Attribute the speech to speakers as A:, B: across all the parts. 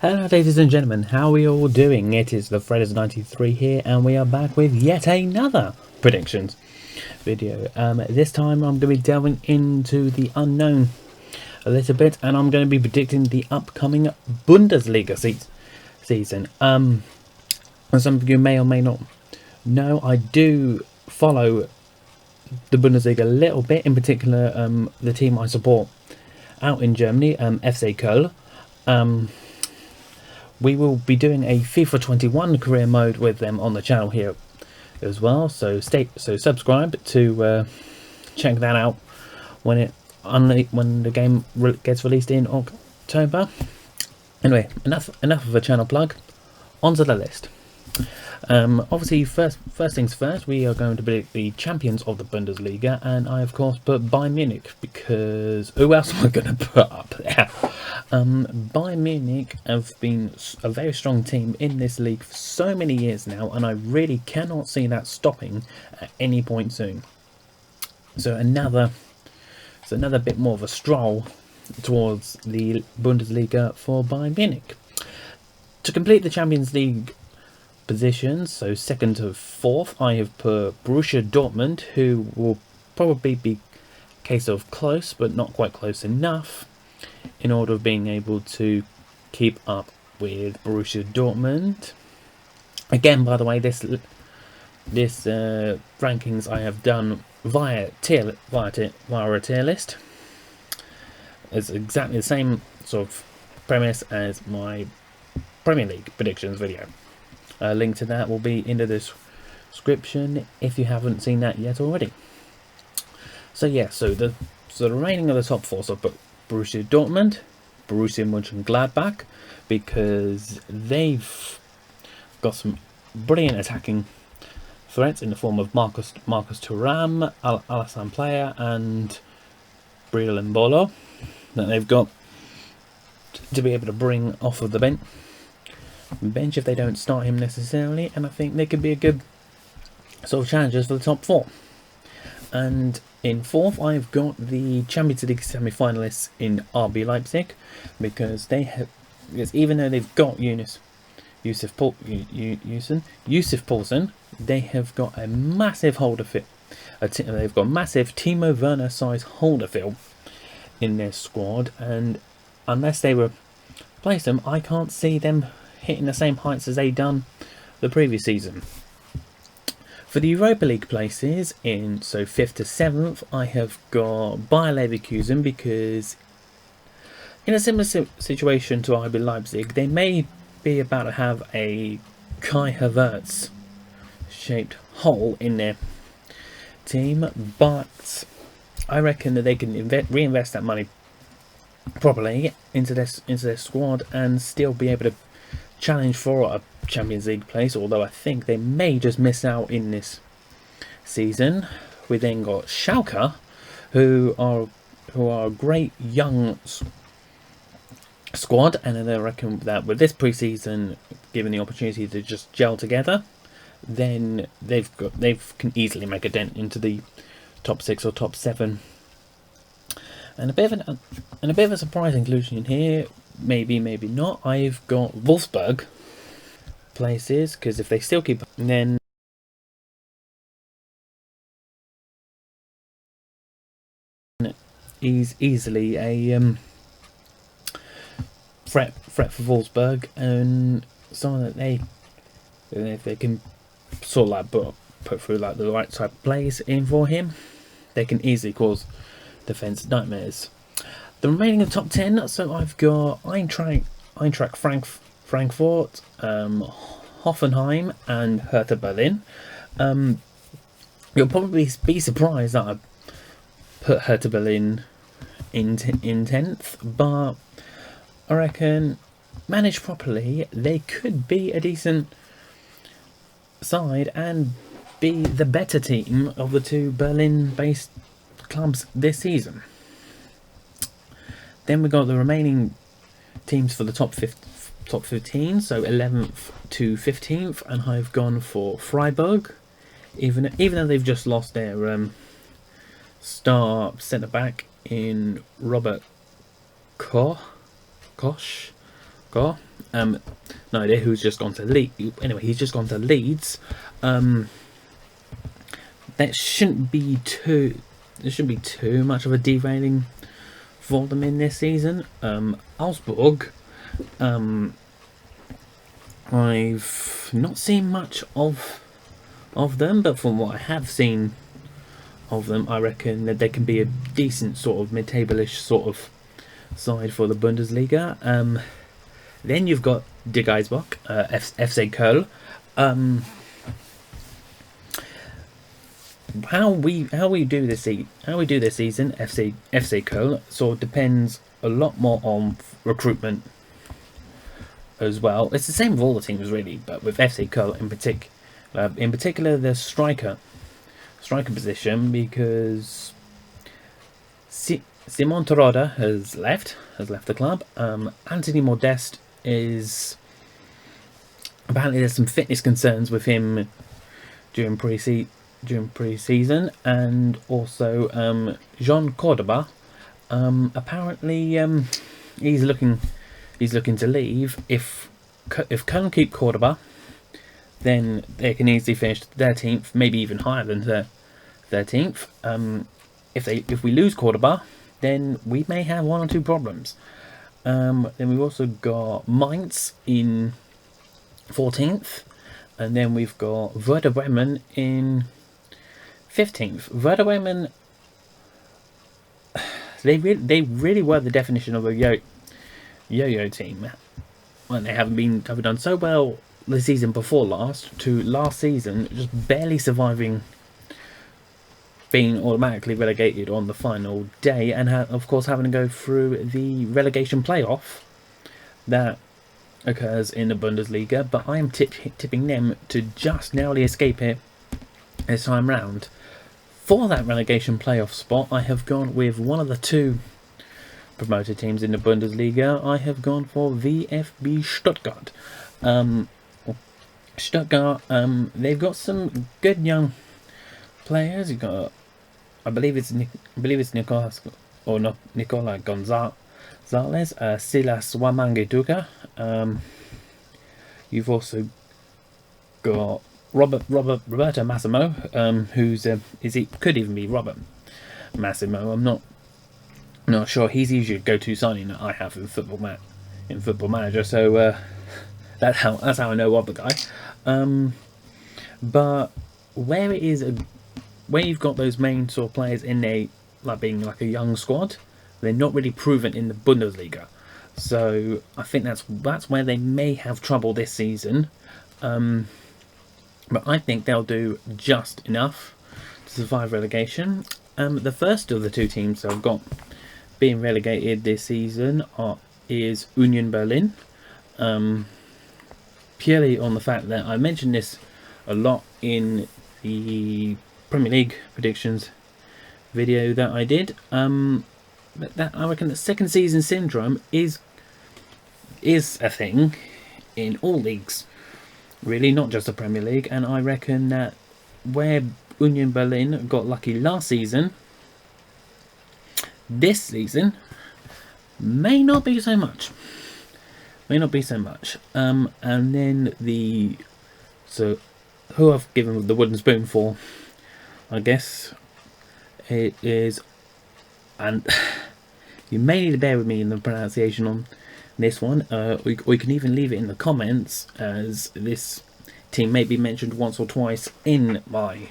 A: Hello ladies and gentlemen, how are we all doing? It is the Fredders93 here and we are back with yet another predictions video. This time I'm going to be delving into the unknown a little bit and I'm going to be predicting the upcoming Bundesliga season. As some of you may or may not know, I do follow the Bundesliga a little bit, in particular the team I support out in Germany, FC Köln. We will be doing a FIFA 21 career mode with them on the channel here as well. So subscribe to check that out when the game gets released in October. Anyway, enough of a channel plug. Onto the list. Obviously, first things first, we are going to be the champions of the Bundesliga, and I of course put Bayern Munich because who else am I going to put up there? Bayern Munich have been a very strong team in this league for so many years now, and I really cannot see that stopping at any point soon. So another bit more of a stroll towards the Bundesliga for Bayern Munich. To complete the Champions League positions, so second to fourth, I have put Borussia Dortmund, who will probably be a case of close but not quite close enough in order of being able to keep up with Borussia Dortmund. Again, by the way, this rankings I have done via a tier list. It's exactly the same sort of premise as my Premier League predictions video. A link to that will be in the description if you haven't seen that yet already. So yeah, so the remaining of the top four, so Borussia Dortmund, Borussia Mönchengladbach, because they've got some brilliant attacking threats in the form of Marcus Thuram, Alassane Player and Breel Mbolo that they've got to be able to bring off of the bench if they don't start him necessarily, and I think they could be a good sort of challengers for the top four. And in fourth, I've got the Champions League semi-finalists in RB Leipzig, because even though they've got Yusuf Poulsen, they have got a massive holder fit. They've got massive Timo Werner size holder fill in their squad, and unless they replace them, I can't see them hitting the same heights as they done the previous season. For the Europa League places, so 5th to 7th, I have got Bayer Leverkusen, because in a similar situation to RB Leipzig, they may be about to have a Kai Havertz shaped hole in their team, but I reckon that they can reinvest that money properly into their squad and still be able to challenge for a Champions League place, although I think they may just miss out in this season. We then got Schalke, who are a great young squad, and I reckon that with this pre-season given the opportunity to just gel together, then they can easily make a dent into the top 6 or top 7. And a bit of a surprise inclusion in here, maybe not. I've got Wolfsburg places, because if they still keep, then easily a threat for Wolfsburg, and someone that if they can sort of like put through like the right type of plays in for him, they can easily cause defense nightmares. The remaining of the top 10, so I've got Eintracht Frankfurt, Hoffenheim and Hertha Berlin. You'll probably be surprised that I put Hertha Berlin in 10th, but I reckon managed properly, they could be a decent side and be the better team of the two Berlin-based clubs this season. Then we got the remaining teams for the top 15, so 11th to 15th, and I've gone for Freiburg, even though they've just lost their star centre back in Robert Koch, Go. No idea who's just gone to Leeds. Anyway, he's just gone to Leeds. That shouldn't be too. There shouldn't be too much of a derailing for them in this season. Augsburg. I've not seen much of them, but from what I have seen of them, I reckon that they can be a decent sort of mid-table-ish sort of side for the Bundesliga. Then you've got De Geisbach, FC Köln. How we do this season, FC Köln, sort of depends a lot more on recruitment as well. It's the same with all the teams really, but with FC Köln in particular the striker position, because Simon Terodde has left the club. Anthony Modeste is apparently there's some fitness concerns with him during pre-season, and also Jean Cordoba apparently he's looking to leave. If Köln keep Cordoba, then they can easily finish 13th, maybe even higher than 13th. If we lose Cordoba, then we may have one or two problems. Then we've also got Mainz in 14th, and then we've got Werder Bremen in 15th. Werder Bremen, they really were the definition of a yo-yo team. Well, they haven't done so well the season before last to last season, just barely surviving being automatically relegated on the final day, and of course having to go through the relegation playoff that occurs in the Bundesliga. But I am tipping them to just narrowly escape it this time round. For that relegation playoff spot, I have gone with one of the two promoted teams in the Bundesliga. I have gone for VfB Stuttgart. Stuttgart, they've got some good young players. You've got, I believe it's Nicolas or not Nicola Gonzalez, Silas Wamangeduka. You've also got Roberto Massimo, who's could even be Robert Massimo. I'm not sure. He's usually a go-to signing that I have in Football Manager. So that's how I know of the guy. But where you've got those main sort of players in there, like being like a young squad, they're not really proven in the Bundesliga. So I think that's where they may have trouble this season. But I think they'll do just enough to survive relegation. The first of the two teams I've got being relegated this season is Union Berlin. Purely on the fact that I mentioned this a lot in the Premier League predictions video that I did. That I reckon that second season syndrome is a thing in all leagues, really, not just the Premier League. And I reckon that where Union Berlin got lucky last season, this season may not be so much. And then who I've given the wooden spoon for, I guess it is, and you may need to bear with me in the pronunciation on this one. We can even leave it in the comments, as this team may be mentioned once or twice in my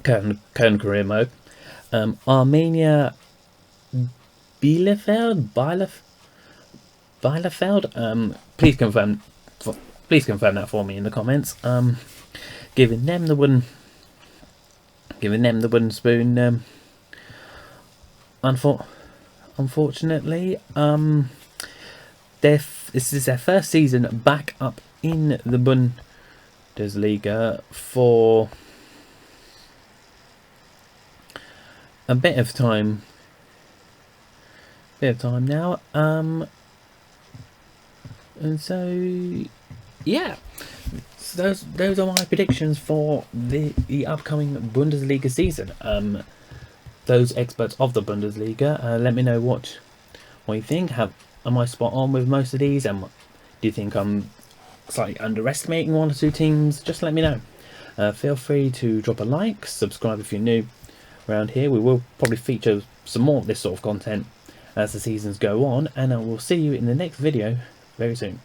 A: Köln career mode. Armenia Bielefeld. Please confirm that for me in the comments. Giving them the wooden spoon. Unfortunately, this is their first season back up in the Bundesliga for a bit of time now. And so, yeah, so those are my predictions for the upcoming Bundesliga season. Those experts of the Bundesliga, let me know what you think. Am I spot on with most of these? Do you think I'm slightly underestimating one or two teams? Just let me know. Feel free to drop a like, subscribe if you're new around here. We will probably feature some more of this sort of content as the seasons go on, and I will see you in the next video very soon.